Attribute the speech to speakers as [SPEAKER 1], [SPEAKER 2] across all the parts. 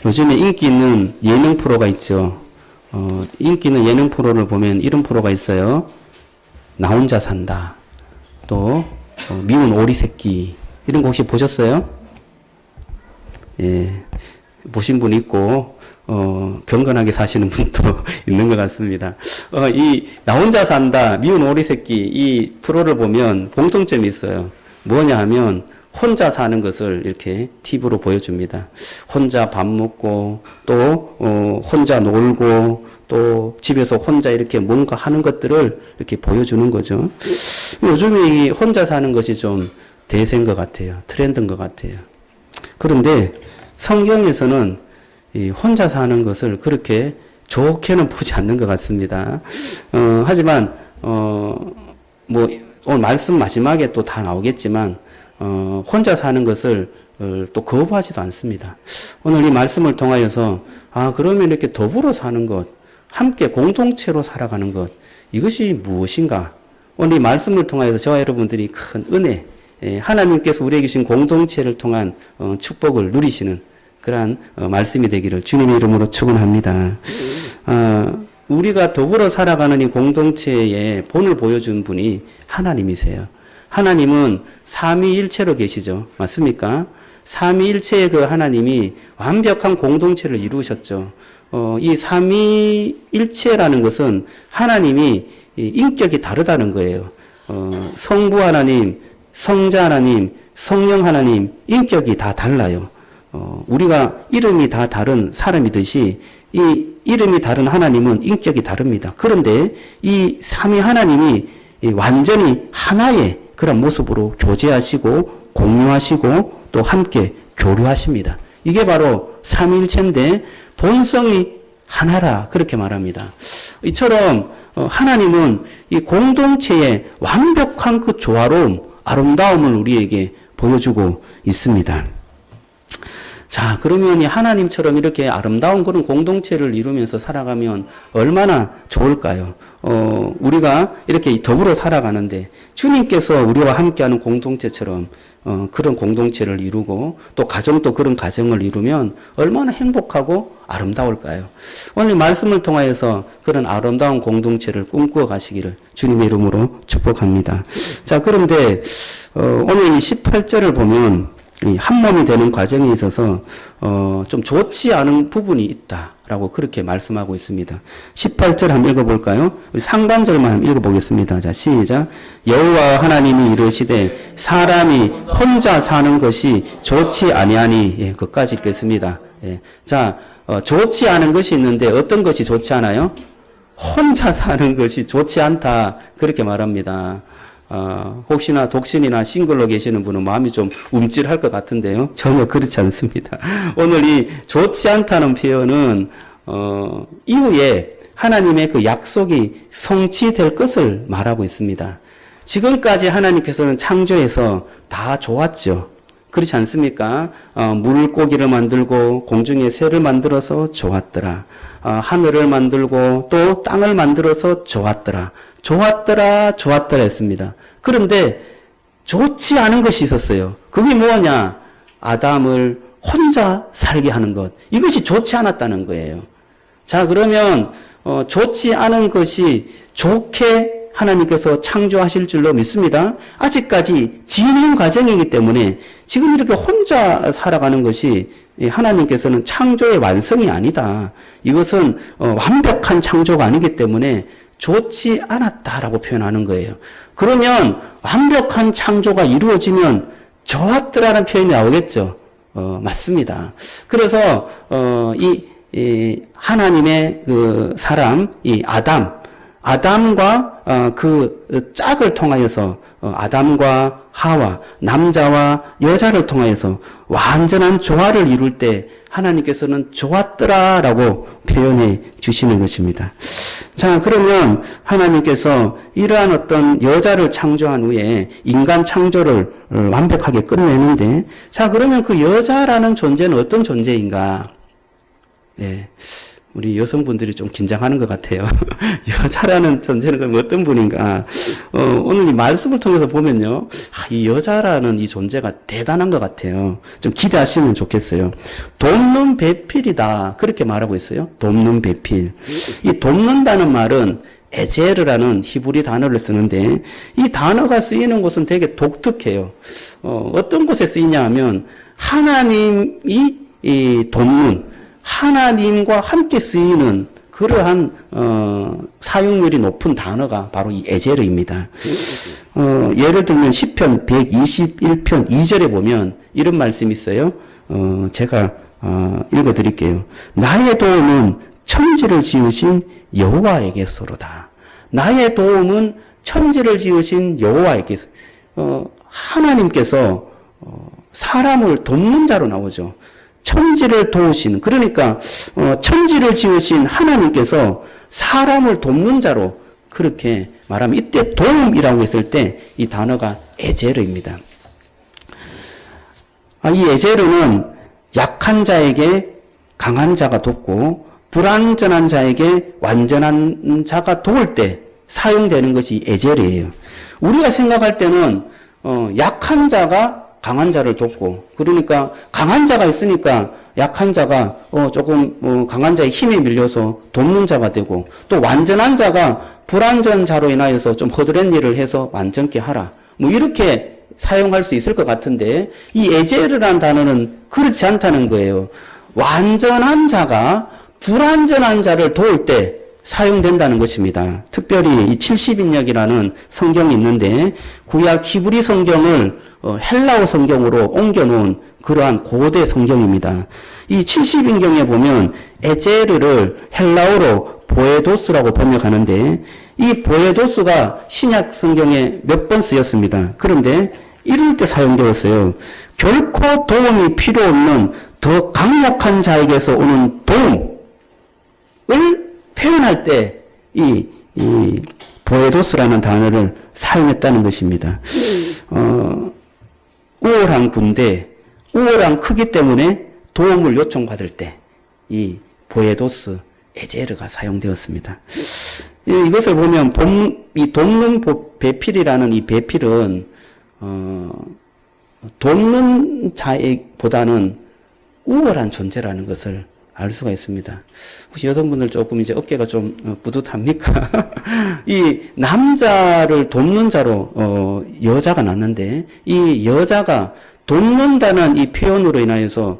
[SPEAKER 1] 요즘에 인기 있는 예능 프로가 있죠. 인기 있는 예능 프로를 보면 이런 프로가 있어요. 나 혼자 산다. 또 미운 오리 새끼. 이런 거 혹시 보셨어요? 예, 보신 분 있고 경건하게 사시는 분도 있는 것 같습니다. 이 나 혼자 산다, 미운 오리 새끼 이 프로를 보면 공통점이 있어요. 뭐냐 하면 혼자 사는 것을 이렇게 TV로 보여줍니다. 혼자 밥 먹고 또 혼자 놀고 또 집에서 혼자 이렇게 뭔가 하는 것들을 이렇게 보여주는 거죠. 요즘에 이 혼자 사는 것이 좀 대세인 것 같아요. 트렌드인 것 같아요. 그런데 성경에서는 이 혼자 사는 것을 그렇게 좋게는 보지 않는 것 같습니다. 하지만 뭐 오늘 말씀 마지막에 또 다 나오겠지만 혼자 사는 것을 또 거부하지도 않습니다. 오늘 이 말씀을 통하여서 그러면 이렇게 더불어 사는 것, 함께 공동체로 살아가는 것, 이것이 무엇인가? 오늘 이 말씀을 통하여서 저와 여러분들이 큰 은혜, 하나님께서 우리에게 주신 공동체를 통한 축복을 누리시는 그러한 말씀이 되기를 주님의 이름으로 축원합니다. 우리가 더불어 살아가는 이 공동체의 본을 보여준 분이 하나님이세요. 하나님은 삼위일체로 계시죠. 맞습니까? 삼위일체의 그 하나님이 완벽한 공동체를 이루셨죠. 이 삼위일체라는 것은 하나님이 인격이 다르다는 거예요. 성부 하나님, 성자 하나님, 성령 하나님 인격이 다 달라요. 우리가 이름이 다 다른 사람이듯이 이 이름이 다른 하나님은 인격이 다릅니다. 그런데 이 삼위 하나님이 완전히 하나의 그런 모습으로 교제하시고 공유하시고 또 함께 교류하십니다. 이게 바로 삼위일체인데 본성이 하나라 그렇게 말합니다. 이처럼 하나님은 이 공동체의 완벽한 그 조화로움, 아름다움을 우리에게 보여주고 있습니다. 자, 그러면 이 하나님처럼 이렇게 아름다운 그런 공동체를 이루면서 살아가면 얼마나 좋을까요? 우리가 이렇게 더불어 살아가는데 주님께서 우리와 함께하는 공동체처럼 그런 공동체를 이루고 또 가정도 그런 가정을 이루면 얼마나 행복하고 아름다울까요? 오늘 말씀을 통하여서 그런 아름다운 공동체를 꿈꾸어 가시기를 주님의 이름으로 축복합니다. 자, 그런데 오늘 이 18절을 보면 한 몸이 되는 과정에 있어서 좀 좋지 않은 부분이 있다라고 그렇게 말씀하고 있습니다. 18절 한번 읽어볼까요? 상반절만 한번 읽어보겠습니다. 자, 시작. 여호와 하나님이 이르시되 사람이 혼자 사는 것이 좋지 아니하니. 예, 그까지 읽겠습니다. 예. 자, 좋지 않은 것이 있는데 어떤 것이 좋지 않아요? 혼자 사는 것이 좋지 않다 그렇게 말합니다. 혹시나 독신이나 싱글로 계시는 분은 마음이 좀 움찔할 것 같은데요. 전혀 그렇지 않습니다. 오늘 이 좋지 않다는 표현은, 이후에 하나님의 그 약속이 성취될 것을 말하고 있습니다. 지금까지 하나님께서는 창조해서 다 좋았죠. 그렇지 않습니까? 물고기를 만들고 공중에 새를 만들어서 좋았더라. 하늘을 만들고 또 땅을 만들어서 좋았더라. 좋았더라 했습니다. 그런데 좋지 않은 것이 있었어요. 그게 뭐냐? 아담을 혼자 살게 하는 것. 이것이 좋지 않았다는 거예요. 자, 그러면 좋지 않은 것이 좋게 하나님께서 창조하실 줄로 믿습니다. 아직까지 진행 과정이기 때문에 지금 이렇게 혼자 살아가는 것이 하나님께서는 창조의 완성이 아니다. 이것은 완벽한 창조가 아니기 때문에 좋지 않았다라고 표현하는 거예요. 그러면 완벽한 창조가 이루어지면 좋았더라는 표현이 나오겠죠. 맞습니다. 그래서 이 하나님의 그 사람, 이 아담과 그 짝을 통하여서 아담과 하와, 남자와 여자를 통하여서 완전한 조화를 이룰 때 하나님께서는 좋았더라라고 표현해 주시는 것입니다. 자, 그러면 하나님께서 이러한 어떤 여자를 창조한 후에 인간 창조를 완벽하게 끝내는데, 자, 그러면 그 여자라는 존재는 어떤 존재인가? 예. 우리 여성분들이 좀 긴장하는 것 같아요. 여자라는 존재는 그럼 어떤 분인가? 오늘 이 말씀을 통해서 보면요. 이 여자라는 이 존재가 대단한 것 같아요. 좀 기대하시면 좋겠어요. 돕는 배필이다. 그렇게 말하고 있어요. 돕는 배필. 이 돕는다는 말은 에제르라는 히브리 단어를 쓰는데 이 단어가 쓰이는 곳은 되게 독특해요. 어떤 곳에 쓰이냐 하면 하나님이 이 돕는 하나님과 함께 쓰이는 그러한 사용률이 높은 단어가 바로 이 에제르입니다. 예를 들면 시편 121편 2절에 보면 이런 말씀이 있어요. 제가 읽어드릴게요. 나의 도움은 천지를 지으신 여호와에게서로다. 나의 도움은 천지를 지으신 여호와에게서. 하나님께서 사람을 돕는 자로 나오죠. 천지를 도우신, 그러니까 천지를 지으신 하나님께서 사람을 돕는 자로 그렇게 말하면 이때 도움이라고 했을 때 이 단어가 에제르입니다. 이 에제르는 약한 자에게 강한 자가 돕고 불완전한 자에게 완전한 자가 도울 때 사용되는 것이 에제르예요. 우리가 생각할 때는 약한 자가 강한 자를 돕고, 그러니까 강한 자가 있으니까 약한 자가 조금 강한 자의 힘에 밀려서 돕는 자가 되고, 또 완전한 자가 불완전 자로 인하여서 좀 허드렛 일을 해서 완전케 하라. 뭐 이렇게 사용할 수 있을 것 같은데 이 에제르라는 단어는 그렇지 않다는 거예요. 완전한 자가 불완전한 자를 도울 때 사용된다는 것입니다. 특별히 이 70인역이라는 성경이 있는데 구약 히브리 성경을 헬라어 성경으로 옮겨놓은 그러한 고대 성경입니다. 이 70인경에 보면 에제르를 헬라어로 보에도스라고 번역하는데 이 보에도스가 신약 성경에 몇 번 쓰였습니다. 그런데 이럴 때 사용되었어요. 결코 도움이 필요 없는 더 강력한 자에게서 오는 도움을 표현할 때 이 보에도스라는 단어를 사용했다는 것입니다. 우월한 군대, 우월한 크기 때문에 도움을 요청받을 때 이 보에도스, 에제르가 사용되었습니다. 이것을 보면 이 돕는 배필이라는 이 배필은 돕는 자보다는 우월한 존재라는 것을 알 수가 있습니다. 혹시 여성분들 조금 이제 어깨가 좀 뿌듯합니까? 이 남자를 돕는 자로 여자가 났는데 이 여자가 돕는다는 이 표현으로 인하여서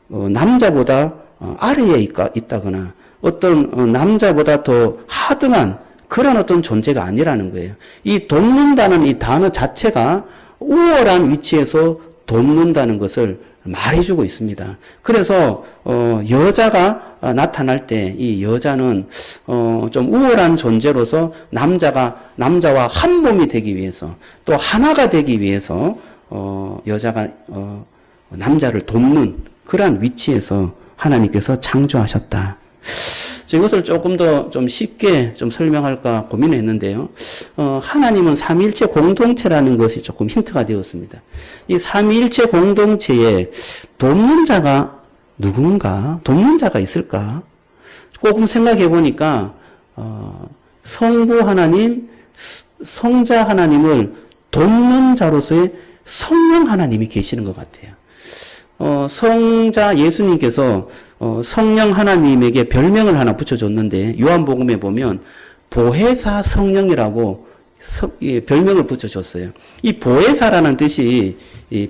[SPEAKER 1] 남자보다 아래에 있다거나 어떤 남자보다 더 하등한 그런 어떤 존재가 아니라는 거예요. 이 돕는다는 이 단어 자체가 우월한 위치에서 돕는다는 것을 말해주고 있습니다. 그래서 여자가 나타날 때 이 여자는 좀 우월한 존재로서 남자와 한 몸이 되기 위해서 또 하나가 되기 위해서 여자가 남자를 돕는 그러한 위치에서 하나님께서 창조하셨다. 이것을 조금 더 좀 쉽게 좀 설명할까 고민했는데요. 하나님은 삼위일체 공동체라는 것이 조금 힌트가 되었습니다. 이 삼위일체 공동체에 돕는 자가 누군가? 돕는 자가 있을까? 조금 생각해 보니까 성부 하나님, 성자 하나님을 돕는 자로서의 성령 하나님이 계시는 것 같아요. 성자 예수님께서 성령 하나님에게 별명을 하나 붙여줬는데 요한복음에 보면 보혜사 성령이라고 별명을 붙여줬어요. 이 보혜사라는 뜻이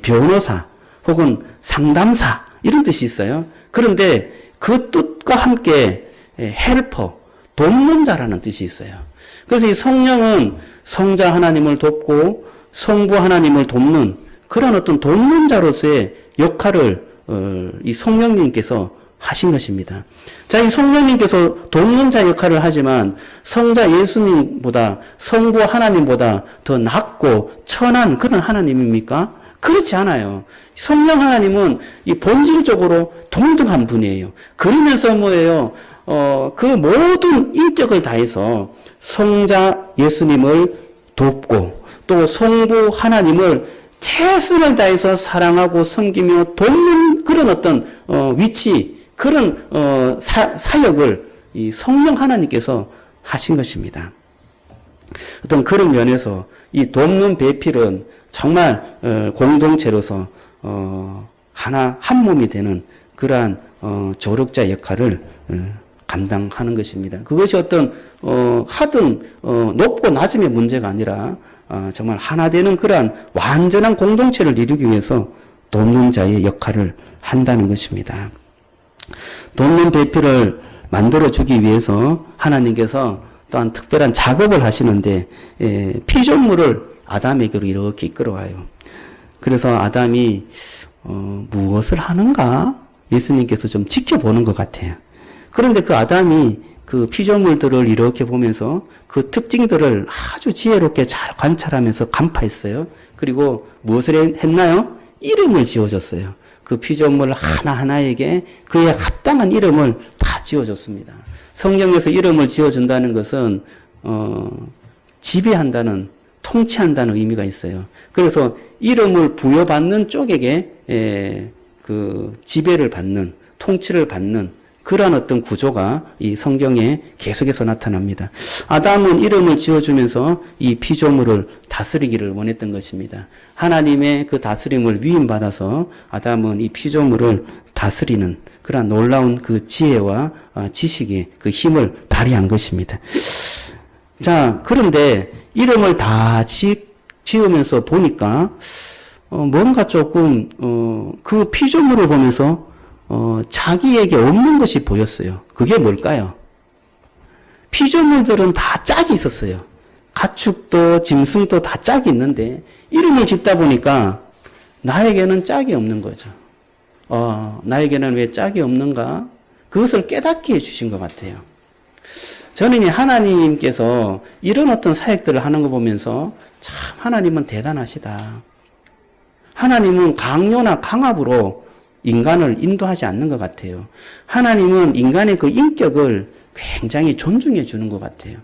[SPEAKER 1] 변호사 혹은 상담사 이런 뜻이 있어요. 그런데 그 뜻과 함께 헬퍼, 돕는 자라는 뜻이 있어요. 그래서 이 성령은 성자 하나님을 돕고 성부 하나님을 돕는 그런 어떤 돕는 자로서의 역할을 이 성령님께서 하신 것입니다. 자, 이 성령님께서 돕는 자 역할을 하지만 성자 예수님보다 성부 하나님보다 더 낫고 천한 그런 하나님입니까? 그렇지 않아요. 성령 하나님은 이 본질적으로 동등한 분이에요. 그러면서 뭐예요? 그 모든 인격을 다해서 성자 예수님을 돕고 또 성부 하나님을 최선을 다해서 사랑하고 섬기며 돕는 그런 어떤 위치, 그런 사역을 이 성령 하나님께서 하신 것입니다. 어떤 그런 면에서 이 돕는 배필은 정말 공동체로서 한 몸이 되는 그러한 조력자 역할을 감당하는 것입니다. 그것이 어떤 하등 높고 낮음의 문제가 아니라 정말 하나 되는 그러한 완전한 공동체를 이루기 위해서 돕는 자의 역할을 한다는 것입니다. 돕는 배필을 만들어주기 위해서 하나님께서 또한 특별한 작업을 하시는데 피조물을 아담에게로 이렇게 이끌어와요. 그래서 아담이 무엇을 하는가? 예수님께서 좀 지켜보는 것 같아요. 그런데 그 아담이 그 피조물들을 이렇게 보면서 그 특징들을 아주 지혜롭게 잘 관찰하면서 간파했어요. 그리고 무엇을 했나요? 이름을 지어줬어요. 그 피조물 하나하나에게 그에 합당한 이름을 다 지어줬습니다. 성경에서 이름을 지어준다는 것은 지배한다는, 통치한다는 의미가 있어요. 그래서 이름을 부여받는 쪽에게 그 지배를 받는, 통치를 받는 그러한 어떤 구조가 이 성경에 계속해서 나타납니다. 아담은 이름을 지어주면서 이 피조물을 다스리기를 원했던 것입니다. 하나님의 그 다스림을 위임받아서 아담은 이 피조물을 다스리는 그러한 놀라운 그 지혜와 지식의 그 힘을 발휘한 것입니다. 자, 그런데 이름을 다 지으면서 보니까 뭔가 조금 그 피조물을 보면서 자기에게 없는 것이 보였어요. 그게 뭘까요? 피조물들은 다 짝이 있었어요. 가축도 짐승도 다 짝이 있는데 이름을 짓다 보니까 나에게는 짝이 없는 거죠. 나에게는 왜 짝이 없는가? 그것을 깨닫게 해주신 것 같아요. 저는 이 하나님께서 이런 어떤 사역들을 하는 거 보면서 참 하나님은 대단하시다. 하나님은 강요나 강압으로 인간을 인도하지 않는 것 같아요. 하나님은 인간의 그 인격을 굉장히 존중해 주는 것 같아요.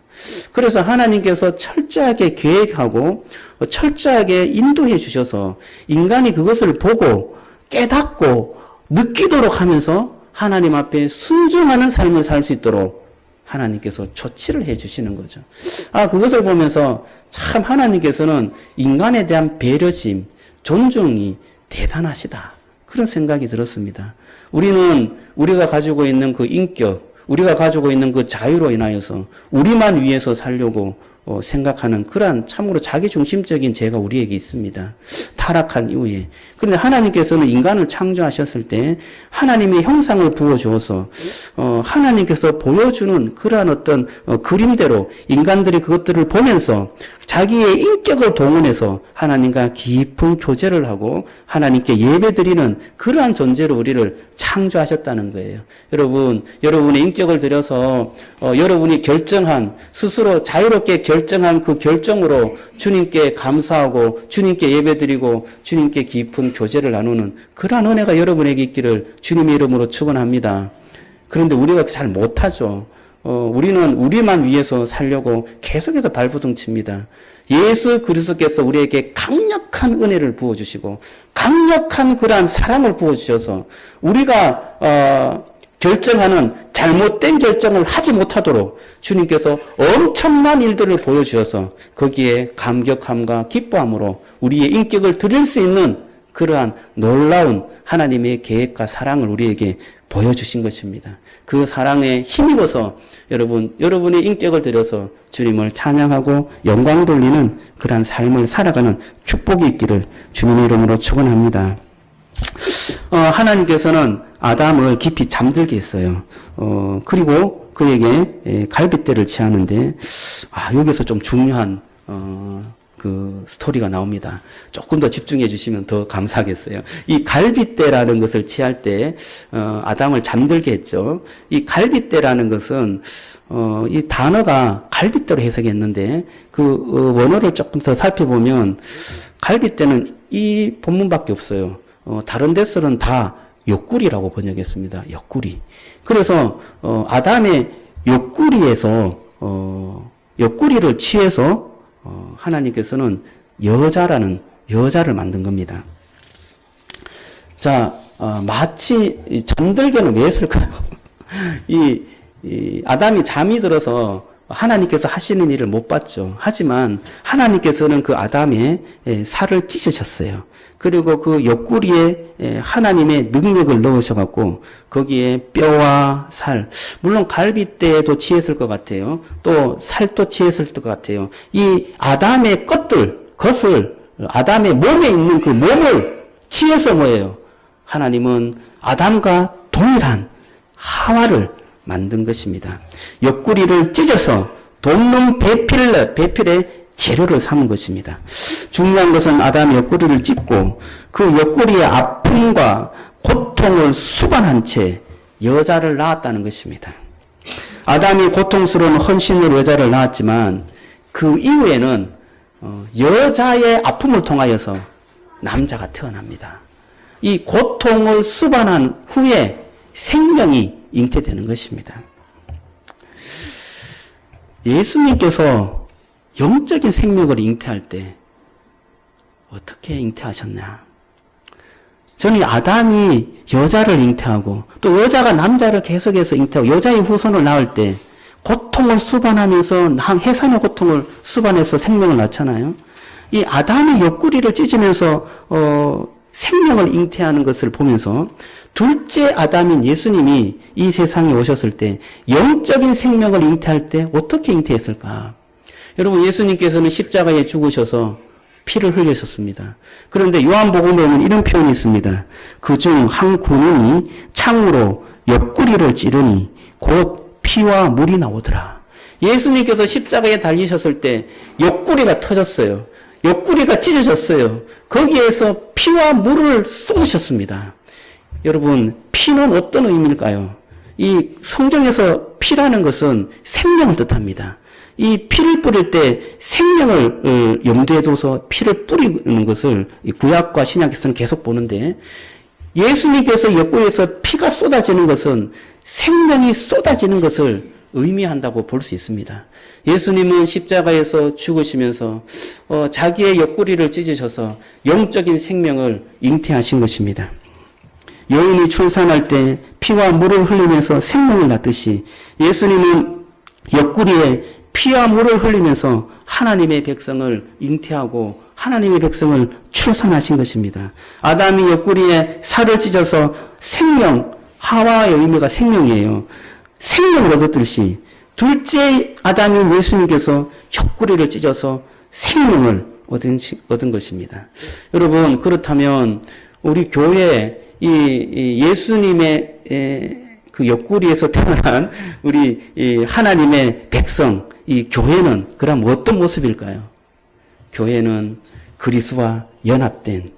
[SPEAKER 1] 그래서 하나님께서 철저하게 계획하고 철저하게 인도해 주셔서 인간이 그것을 보고 깨닫고 느끼도록 하면서 하나님 앞에 순종하는 삶을 살 수 있도록 하나님께서 조치를 해 주시는 거죠. 그것을 보면서 참 하나님께서는 인간에 대한 배려심, 존중이 대단하시다. 그런 생각이 들었습니다. 우리가 가지고 있는 그 인격, 우리가 가지고 있는 그 자유로 인하여서 우리만 위해서 살려고 생각하는 그러한 참으로 자기중심적인 죄가 우리에게 있습니다. 타락한 이후에. 그런데 하나님께서는 인간을 창조하셨을 때 하나님의 형상을 부어주어서 하나님께서 보여주는 그러한 어떤 그림대로 인간들이 그것들을 보면서 자기의 인격을 동원해서 하나님과 깊은 교제를 하고 하나님께 예배드리는 그러한 존재로 우리를 창조하셨다는 거예요. 여러분의 인격을 들여서 여러분이 결정한 스스로 자유롭게 결정한 그 결정으로 주님께 감사하고 주님께 예배드리고 주님께 깊은 교제를 나누는 그러한 은혜가 여러분에게 있기를 주님의 이름으로 축원합니다. 그런데 우리가 잘 못하죠. 우리는 우리만 위해서 살려고 계속해서 발부둥칩니다. 예수 그리스도께서 우리에게 강력한 은혜를 부어주시고 강력한 그러한 사랑을 부어주셔서 우리가 결정하는 잘못된 결정을 하지 못하도록 주님께서 엄청난 일들을 보여주셔서 거기에 감격함과 기뻐함으로 우리의 인격을 드릴 수 있는 그러한 놀라운 하나님의 계획과 사랑을 우리에게 보여주신 것입니다. 그 사랑에 힘입어서 여러분의 인격을 들여서 주님을 찬양하고 영광 돌리는 그러한 삶을 살아가는 축복이 있기를 주님의 이름으로 축원합니다. 하나님께서는 아담을 깊이 잠들게 했어요. 그리고 그에게 갈빗대를 취하는데 여기서 좀 중요한 그 스토리가 나옵니다. 조금 더 집중해 주시면 더 감사하겠어요. 이 갈빗대라는 것을 취할 때 아담을 잠들게 했죠. 이 갈빗대라는 것은 이 단어가 갈빗대로 해석했는데 그 원어를 조금 더 살펴보면 갈빗대는 이 본문밖에 없어요. 다른 데서는 다 옆구리라고 번역했습니다. 옆구리. 그래서 아담의 옆구리를 취해서 하나님께서는 여자를 만든 겁니다. 자, 마치 잠들게는 왜 했을까요? 이 아담이 잠이 들어서 하나님께서 하시는 일을 못 봤죠. 하지만 하나님께서는 그 아담의 살을 찢으셨어요. 그리고 그 옆구리에 하나님의 능력을 넣으셔갖고 거기에 뼈와 살, 물론 갈비뼈도 취했을 것 같아요. 또 살도 취했을 것 같아요. 이 아담의 것을 아담의 몸에 있는 그 몸을 취해서 뭐예요? 하나님은 아담과 동일한 하와를 만든 것입니다. 옆구리를 찢어서 돕는 배필의 재료를 삼은 것입니다. 중요한 것은 아담의 옆구리를 찢고 그 옆구리의 아픔과 고통을 수반한 채 여자를 낳았다는 것입니다. 아담이 고통스러운 헌신으로 여자를 낳았지만 그 이후에는 여자의 아픔을 통하여서 남자가 태어납니다. 이 고통을 수반한 후에 생명이 잉태되는 것입니다. 예수님께서 영적인 생명을 잉태할 때 어떻게 잉태하셨냐? 저는 아담이 여자를 잉태하고 또 여자가 남자를 계속해서 잉태하고 여자의 후손을 낳을 때 고통을 수반하면서 해산의 고통을 수반해서 생명을 낳잖아요. 이 아담의 옆구리를 찢으면서 생명을 잉태하는 것을 보면서 둘째 아담인 예수님이 이 세상에 오셨을 때 영적인 생명을 잉태할 때 어떻게 잉태했을까? 여러분, 예수님께서는 십자가에 죽으셔서 피를 흘리셨습니다. 그런데 요한복음에 보면 이런 표현이 있습니다. 그중 한 군인이 창으로 옆구리를 찌르니 곧 피와 물이 나오더라. 예수님께서 십자가에 달리셨을 때 옆구리가 터졌어요. 옆구리가 찢어졌어요. 거기에서 피와 물을 쏟으셨습니다. 여러분, 피는 어떤 의미일까요? 이 성경에서 피라는 것은 생명을 뜻합니다. 이 피를 뿌릴 때 생명을 염두에 둬서 피를 뿌리는 것을 구약과 신약에서는 계속 보는데, 예수님께서 옆구리에서 피가 쏟아지는 것은 생명이 쏟아지는 것을 의미한다고 볼 수 있습니다. 예수님은 십자가에서 죽으시면서 자기의 옆구리를 찢으셔서 영적인 생명을 잉태하신 것입니다. 여인이 출산할 때 피와 물을 흘리면서 생명을 낳듯이 예수님은 옆구리에 피와 물을 흘리면서 하나님의 백성을 잉태하고 하나님의 백성을 출산하신 것입니다. 아담이 옆구리에 살을 찢어서 생명, 하와의 의미가 생명이에요. 생명을 얻었듯이 둘째 아담인 예수님께서 옆구리를 찢어서 생명을 얻은 것입니다. 여러분, 그렇다면 우리 교회 이 예수님의 그 옆구리에서 태어난 우리 하나님의 백성, 이 교회는 그럼 어떤 모습일까요? 교회는 그리스도와 연합된,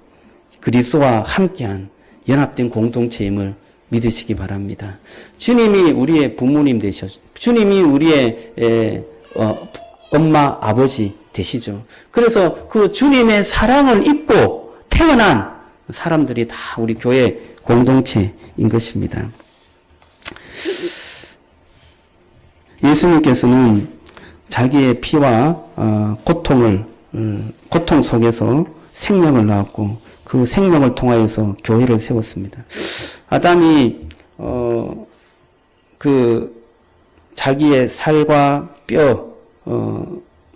[SPEAKER 1] 그리스도와 함께한 연합된 공동체임을 믿으시기 바랍니다. 주님이 우리의 부모님 되셔서, 주님이 우리의 엄마, 아버지 되시죠. 그래서 그 주님의 사랑을 입고 태어난 사람들이 다 우리 교회 공동체인 것입니다. 예수님께서는 자기의 피와 고통 속에서 생명을 낳았고 그 생명을 통하여서 교회를 세웠습니다. 아담이 그 자기의 살과 뼈,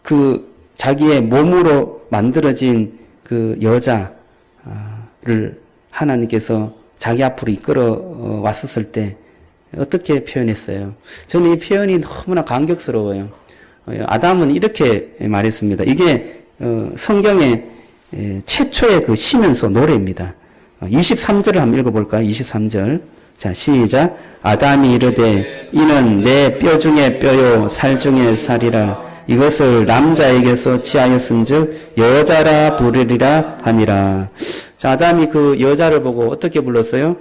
[SPEAKER 1] 그 자기의 몸으로 만들어진 그 여자를 하나님께서 자기 앞으로 이끌어 왔었을 때 어떻게 표현했어요? 저는 이 표현이 너무나 감격스러워요. 아담은 이렇게 말했습니다. 이게 성경의 최초의 그 시면서 노래입니다. 23절을 한번 읽어볼까요? 23절. 자, 시작. 아담이 이르되 이는 내 뼈 중에 뼈요 살 중에 살이라. 이것을 남자에게서 취하였은즉 여자라 부르리라 하니라. 자, 아담이 그 여자를 보고 어떻게 불렀어요?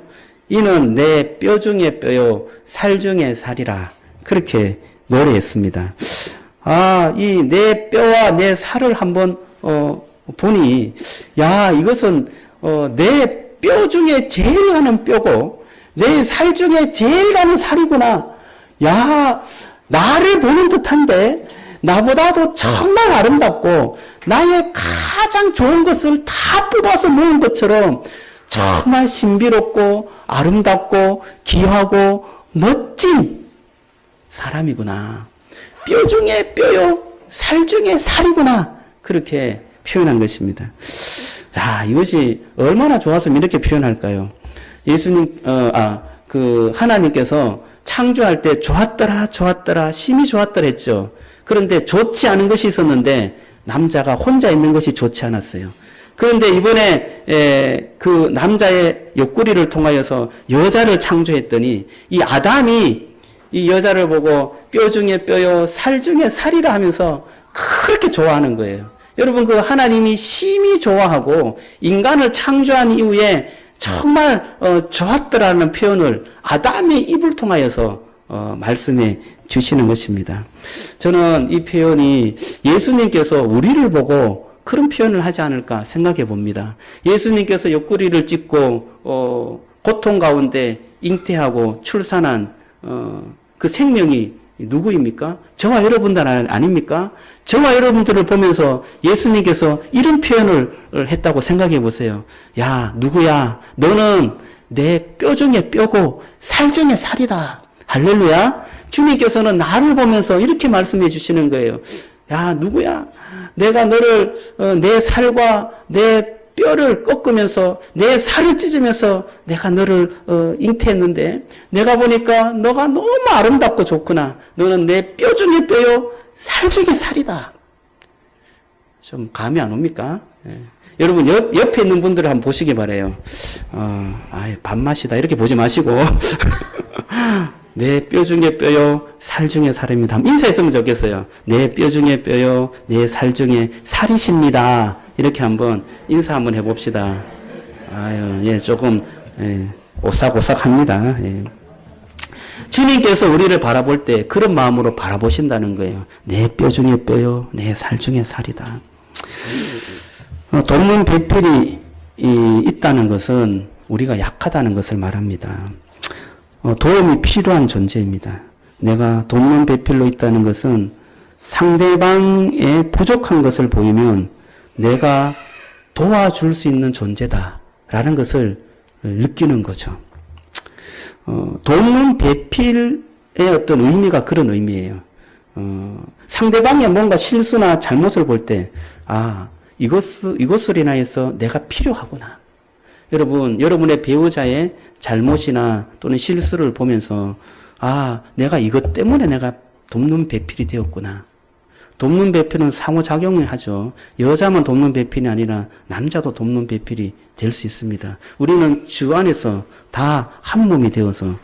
[SPEAKER 1] 이는 내 뼈 중에 뼈요 살 중에 살이라. 그렇게 노래했습니다. 아, 이 내 뼈와 내 살을 한번 보니, 야, 이것은 내 뼈 중에 제일 가는 뼈고 내 살 중에 제일 가는 살이구나. 야, 나를 보는 듯한데 나보다도 정말 아름답고 나의 가장 좋은 것을 다 뽑아서 모은 것처럼 정말 신비롭고 아름답고 귀하고 멋진 사람이구나. 뼈 중에 뼈요, 살 중에 살이구나. 그렇게 표현한 것입니다. 야, 이것이 얼마나 좋아서 이렇게 표현할까요? 예수님, 하나님께서 창조할 때 좋았더라, 심히 좋았더라 했죠. 그런데 좋지 않은 것이 있었는데 남자가 혼자 있는 것이 좋지 않았어요. 그런데 이번에 그 남자의 옆구리를 통하여서 여자를 창조했더니 이 아담이 이 여자를 보고 뼈 중에 뼈요, 살 중에 살이라 하면서 그렇게 좋아하는 거예요. 여러분, 그 하나님이 심히 좋아하고 인간을 창조한 이후에 정말 좋았더라는 표현을 아담의 입을 통하여서 말씀해 주시는 것입니다. 저는 이 표현이 예수님께서 우리를 보고 그런 표현을 하지 않을까 생각해 봅니다. 예수님께서 옆구리를 찢고 고통 가운데 잉태하고 출산한 그 생명이 누구입니까? 저와 여러분들 아닙니까? 저와 여러분들을 보면서 예수님께서 이런 표현을 했다고 생각해 보세요. 야, 누구야? 너는 내 뼈 중에 뼈고 살 중에 살이다. 할렐루야. 주님께서는 나를 보면서 이렇게 말씀해 주시는 거예요. 야, 누구야? 내가 너를 내 살과 내 뼈를 꺾으면서 내 살을 찢으면서 내가 너를 잉태했는데 내가 보니까 너가 너무 아름답고 좋구나. 너는 내 뼈 중에 뼈요, 살 중에 살이다. 좀 감이 안 옵니까? 예. 여러분 옆에 있는 분들을 한번 보시기 바래요. 밥맛이다 이렇게 보지 마시고 내 뼈 중에 뼈요, 살 중에 살입니다. 인사했으면 좋겠어요. 내 뼈 중에 뼈요, 내 살 중에 살이십니다. 이렇게 한번 인사 한번 해봅시다. 조금 오싹오싹합니다. 예. 주님께서 우리를 바라볼 때 그런 마음으로 바라보신다는 거예요. 내 뼈 중에 뼈요, 내 살 중에 살이다. 돕는 배필이 있다는 것은 우리가 약하다는 것을 말합니다. 도움이 필요한 존재입니다. 내가 돕는 배필로 있다는 것은 상대방의 부족한 것을 보이면 내가 도와줄 수 있는 존재다라는 것을 느끼는 거죠. 돕는 배필의 어떤 의미가 그런 의미예요. 상대방의 뭔가 실수나 잘못을 볼 때, 이것을 인하여서 내가 필요하구나. 여러분, 여러분의 배우자의 잘못이나 또는 실수를 보면서, 내가 이것 때문에 내가 돕는 배필이 되었구나. 돕는 배필은 상호작용을 하죠. 여자만 돕는 배필이 아니라 남자도 돕는 배필이 될 수 있습니다. 우리는 주 안에서 다 한 몸이 되어서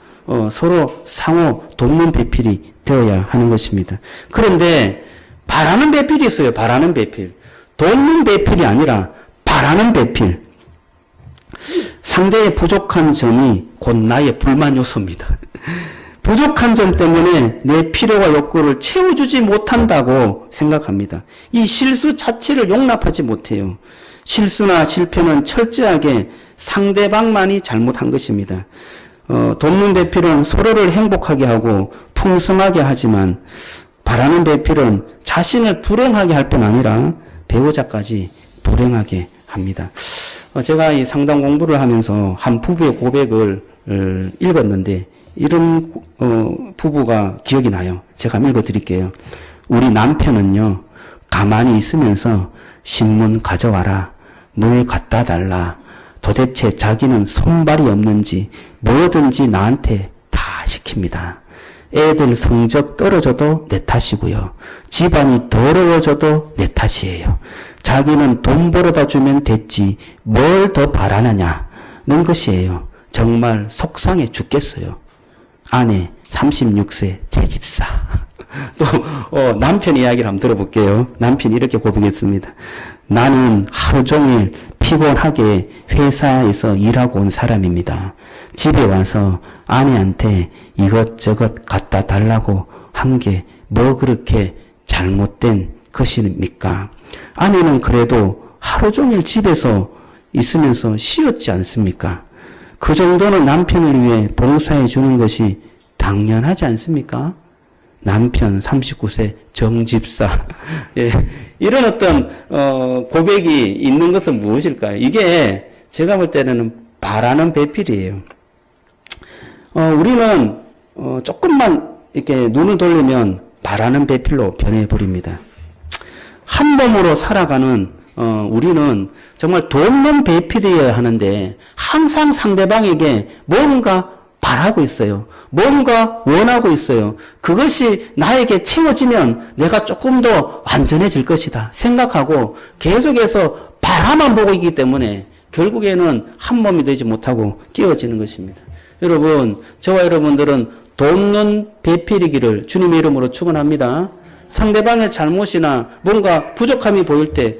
[SPEAKER 1] 서로 상호 돕는 배필이 되어야 하는 것입니다. 그런데 바라는 배필이 있어요. 바라는 배필. 돕는 배필이 아니라 바라는 배필. 상대의 부족한 점이 곧 나의 불만 요소입니다. 부족한 점 때문에 내 필요와 욕구를 채워주지 못한다고 생각합니다. 이 실수 자체를 용납하지 못해요. 실수나 실패는 철저하게 상대방만이 잘못한 것입니다. 돕는 배필은 서로를 행복하게 하고 풍성하게 하지만 바라는 배필은 자신을 불행하게 할 뿐 아니라 배우자까지 불행하게 합니다. 제가 이 상담 공부를 하면서 한 부부의 고백을 읽었는데 이런 부부가 기억이 나요. 제가 한번 읽어드릴게요. 우리 남편은요, 가만히 있으면서 신문 가져와라, 물 갖다 달라, 도대체 자기는 손발이 없는지 뭐든지 나한테 다 시킵니다. 애들 성적 떨어져도 내 탓이고요. 집안이 더러워져도 내 탓이에요. 자기는 돈 벌어다 주면 됐지 뭘 더 바라느냐는 것이에요. 정말 속상해 죽겠어요. 아내 36세 채집사. 또 남편 이야기를 한번 들어볼게요. 남편이 이렇게 고백했습니다. 나는 하루 종일 피곤하게 회사에서 일하고 온 사람입니다. 집에 와서 아내한테 이것저것 갖다 달라고 한 게 뭐 그렇게 잘못된 것입니까? 아내는 그래도 하루 종일 집에서 있으면서 쉬었지 않습니까? 그 정도는 남편을 위해 봉사해 주는 것이 당연하지 않습니까? 남편 39세 정집사. 예, 이런 어떤 고백이 있는 것은 무엇일까요? 이게 제가 볼 때는 바라는 배필이에요. 우리는 조금만 이렇게 눈을 돌리면 바라는 배필로 변해버립니다. 한 몸으로 살아가는 우리는 정말 돕는 배필이어야 하는데 항상 상대방에게 뭔가 바라고 있어요. 뭔가 원하고 있어요. 그것이 나에게 채워지면 내가 조금 더 완전해질 것이다 생각하고 계속해서 바라만 보고 있기 때문에 결국에는 한 몸이 되지 못하고 깨어지는 것입니다. 여러분, 저와 여러분들은 돕는 배필이기를 주님의 이름으로 축원합니다. 상대방의 잘못이나 뭔가 부족함이 보일 때,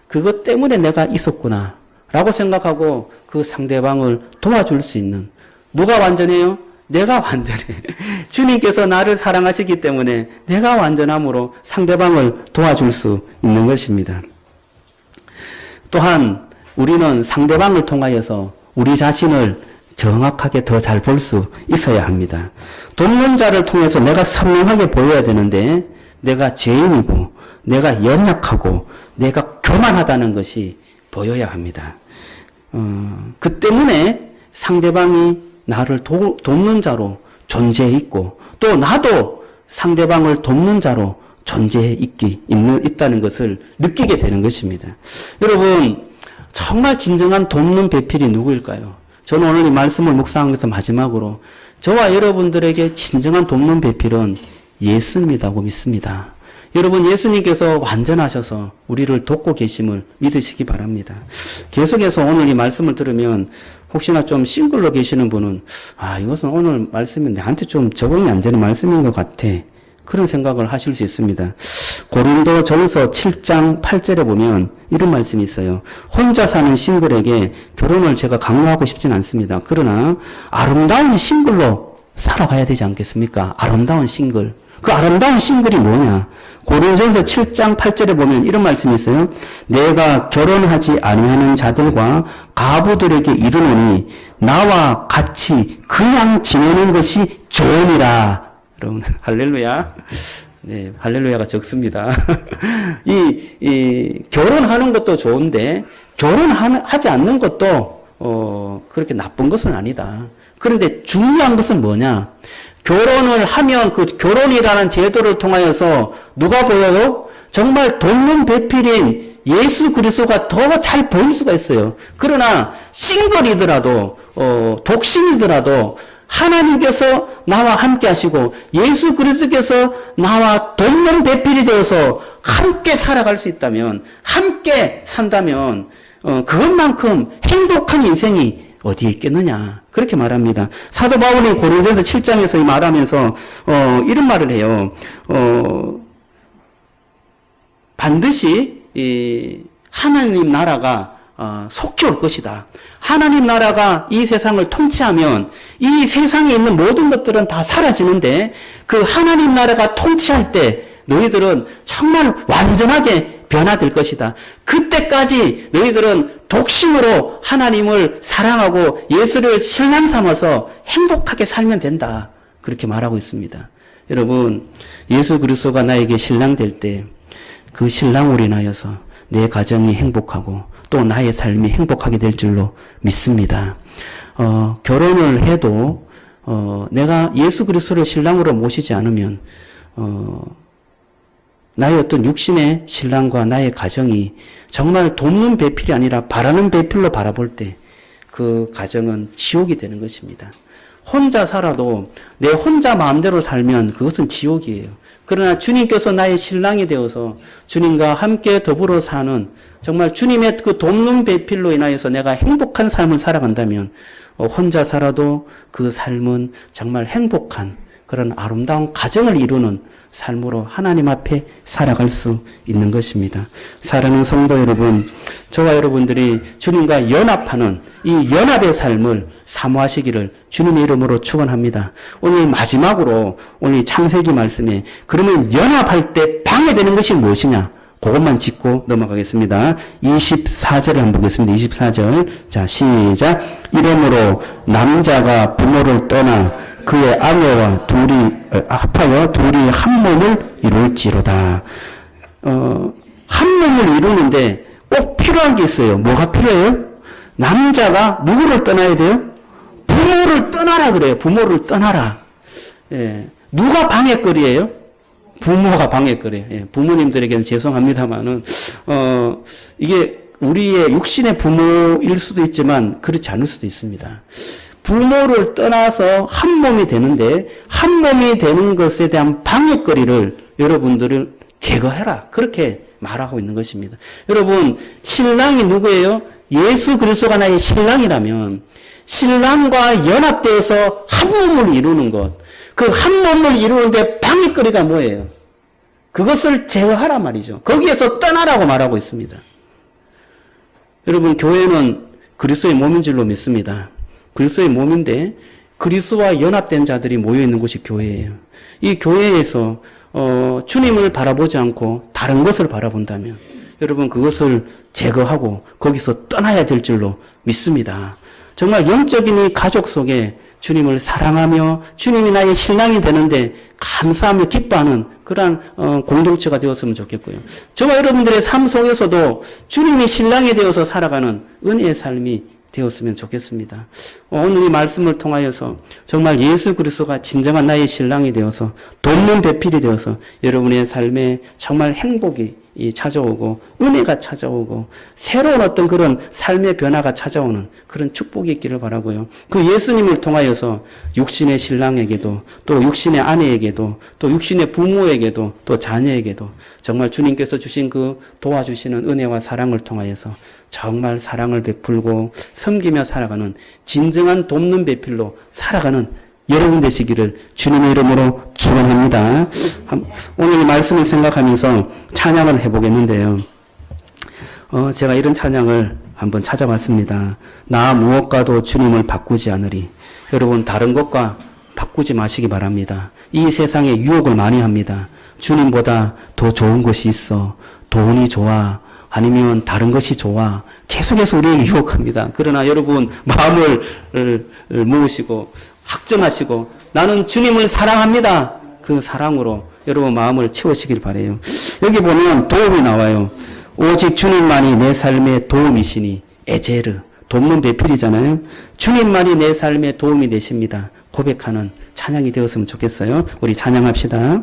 [SPEAKER 1] 그것 때문에 내가 있었구나 라고 생각하고 그 상대방을 도와줄 수 있는, 누가 완전해요? 내가 완전해. 주님께서 나를 사랑하시기 때문에 내가 완전함으로 상대방을 도와줄 수 있는 것입니다. 또한 우리는 상대방을 통하여서 우리 자신을 정확하게 더 잘 볼 수 있어야 합니다. 돕는 자를 통해서 내가 선명하게 보여야 되는데 내가 죄인이고 내가 연약하고 내가 교만하다는 것이 보여야 합니다. 그 때문에 상대방이 나를 돕는 자로 존재해 있고 또 나도 상대방을 돕는 자로 존재해 있다는 것을 느끼게 되는 것입니다. 여러분, 정말 진정한 돕는 배필이 누구일까요? 저는 오늘 이 말씀을 묵상하면서 마지막으로 저와 여러분들에게 진정한 돕는 배필은 예수님이라고 믿습니다. 여러분, 예수님께서 완전하셔서 우리를 돕고 계심을 믿으시기 바랍니다. 계속해서 오늘 이 말씀을 들으면 혹시나 좀 싱글로 계시는 분은 이것은 오늘 말씀이 나한테 좀 적응이 안 되는 말씀인 것 같아. 그런 생각을 하실 수 있습니다. 고린도전서 7장 8절에 보면 이런 말씀이 있어요. 혼자 사는 싱글에게 결혼을 제가 강요하고 싶진 않습니다. 그러나 아름다운 싱글로 살아가야 되지 않겠습니까? 아름다운 싱글. 그 아름다운 싱글이 뭐냐? 고린도전서 7장 8절에 보면 이런 말씀이 있어요. 내가 결혼하지 아니하는 자들과 가부들에게 이르노니 나와 같이 그냥 지내는 것이 좋으니라. 여러분, 할렐루야. 네, 할렐루야가 적습니다. 결혼하는 것도 좋은데, 결혼하지 않는 것도, 그렇게 나쁜 것은 아니다. 그런데 중요한 것은 뭐냐? 결혼을 하면 그 결혼이라는 제도를 통하여서 누가 보여요? 정말 돕는 배필인 예수 그리스도가 더 잘 보일 수가 있어요. 그러나 싱글이더라도, 독신이더라도, 하나님께서 나와 함께 하시고 예수 그리스도께서 나와 돕는 배필이 되어서 함께 살아갈 수 있다면, 함께 산다면 그것만큼 행복한 인생이 어디에 있겠느냐, 그렇게 말합니다. 사도 바울이 고린도전서 7장에서 말하면서 이런 말을 해요. 반드시 하나님 나라가 속히 올 것이다. 하나님 나라가 이 세상을 통치하면 이 세상에 있는 모든 것들은 다 사라지는데 그 하나님 나라가 통치할 때 너희들은 정말 완전하게 변화될 것이다. 그때까지 너희들은 독심으로 하나님을 사랑하고 예수를 신랑 삼아서 행복하게 살면 된다. 그렇게 말하고 있습니다. 여러분, 예수 그리스도가 나에게 신랑 될 때 그 신랑으로 인하여서 내 가정이 행복하고 또 나의 삶이 행복하게 될 줄로 믿습니다. 결혼을 해도 내가 예수 그리스도를 신랑으로 모시지 않으면 나의 어떤 육신의 신랑과 나의 가정이 정말 돕는 배필이 아니라 바라는 배필로 바라볼 때 그 가정은 지옥이 되는 것입니다. 혼자 살아도 내 혼자 마음대로 살면 그것은 지옥이에요. 그러나 주님께서 나의 신랑이 되어서 주님과 함께 더불어 사는 정말 주님의 그 돕는 배필로 인하여서 내가 행복한 삶을 살아간다면 혼자 살아도 그 삶은 정말 행복한 그런 아름다운 가정을 이루는 삶으로 하나님 앞에 살아갈 수 있는 것입니다. 사랑하는 성도 여러분, 저와 여러분들이 주님과 연합하는 이 연합의 삶을 사모하시기를 주님의 이름으로 축원합니다. 오늘 마지막으로 오늘 창세기 말씀에 그러면 연합할 때 방해되는 것이 무엇이냐? 그것만 짚고 넘어가겠습니다. 24절을 한번 보겠습니다. 24절. 자, 시작. 이러므로 남자가 부모를 떠나 그의 아내와 둘이 합하여 둘이 한 몸을 이룰지로다. 한 몸을 이루는데 꼭 필요한 게 있어요. 뭐가 필요해요? 남자가 누구를 떠나야 돼요? 부모를 떠나라 그래요. 부모를 떠나라. 예. 누가 방해거리예요? 부모가 방해거리예요. 예. 부모님들에게는 죄송합니다만은 이게 우리의 육신의 부모일 수도 있지만 그렇지 않을 수도 있습니다. 부모를 떠나서 한 몸이 되는데 한 몸이 되는 것에 대한 방해거리를 여러분들을 제거해라. 그렇게 말하고 있는 것입니다. 여러분, 신랑이 누구예요? 예수 그리스도가 나의 신랑이라면 신랑과 연합되어서 한 몸을 이루는 것. 그 한 몸을 이루는데 방해거리가 뭐예요? 그것을 제어하라 말이죠. 거기에서 떠나라고 말하고 있습니다. 여러분, 교회는 그리스도의 몸인 줄로 믿습니다. 그리스도의 몸인데 그리스도와 연합된 자들이 모여 있는 곳이 교회예요. 이 교회에서 주님을 바라보지 않고 다른 것을 바라본다면 여러분 그것을 제거하고 거기서 떠나야 될 줄로 믿습니다. 정말 영적인 이 가족 속에 주님을 사랑하며 주님이 나의 신랑이 되는데 감사하며 기뻐하는 그러한 공동체가 되었으면 좋겠고요. 저와 여러분들의 삶 속에서도 주님이 신랑이 되어서 살아가는 은혜의 삶이 되었으면 좋겠습니다. 오늘 이 말씀을 통하여서 정말 예수 그리스도가 진정한 나의 신랑이 되어서 돕는 배필이 되어서 여러분의 삶에 정말 행복이 찾아오고 은혜가 찾아오고 새로운 어떤 그런 삶의 변화가 찾아오는 그런 축복이 있기를 바라고요. 그 예수님을 통하여서 육신의 신랑에게도 또 육신의 아내에게도 또 육신의 부모에게도 또 자녀에게도 정말 주님께서 주신 그 도와주시는 은혜와 사랑을 통하여서 정말 사랑을 베풀고 섬기며 살아가는 진정한 돕는 배필로 살아가는 여러분 되시기를 주님의 이름으로 축원합니다. 오늘 이 말씀을 생각하면서 찬양을 해보겠는데요. 제가 이런 찬양을 한번 찾아봤습니다. 나 무엇과도 주님을 바꾸지 않으리. 여러분 다른 것과 바꾸지 마시기 바랍니다. 이 세상에 유혹을 많이 합니다. 주님보다 더 좋은 것이 있어. 돈이 좋아. 아니면 다른 것이 좋아. 계속해서 우리에게 유혹합니다. 그러나 여러분 마음을 모으시고 확정하시고 나는 주님을 사랑합니다. 그 사랑으로 여러분 마음을 채우시길 바라요. 여기 보면 도움이 나와요. 오직 주님만이 내 삶의 도움이시니 에제르 돕는 배필이잖아요. 주님만이 내 삶의 도움이 되십니다. 고백하는 찬양이 되었으면 좋겠어요. 우리 찬양합시다.